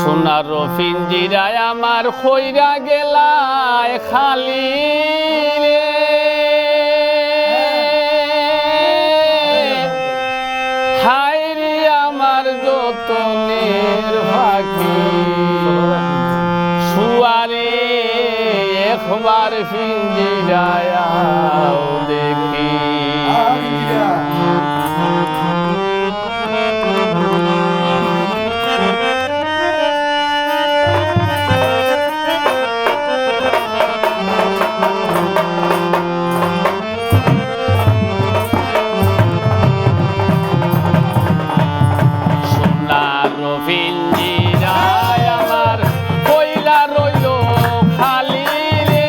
সোনার পিঞ্জিরায় আমার খইরা গেলায় খালি রে হায় রে আমার যতনের পাখি শুয়ারে একবার পিঞ্জিরায় দেখি পিঞ্জিরায় আমার কইলা রইল খালি রে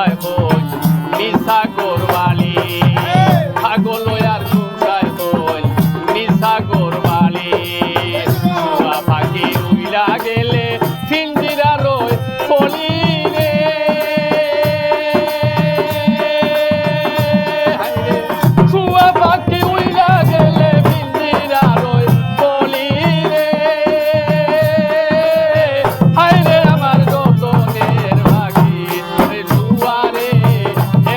ঘুমসায় হই মিশা গোরবালি ছাগল আর ঘুমসায় হই মিশা গোরবালি শুয়া পাখি উইলা গেলে ফিঞ্জিরা রই বলি রে শুয়া পাখি উইলা গেলে ফিঞ্জিরা রই বলি রে হায় রে আমার যতনের পাখি রে শুয়ারে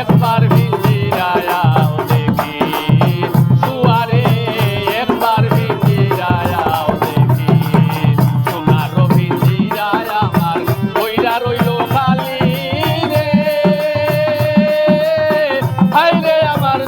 একবার ফিঞ্জিরায়াও দেখি শুয়ারে একবার ফিঞ্জিরায়াও দেখি সোনার ফিঞ্জিরায় আমার কইরা রইল খালি রে হায় রে আমার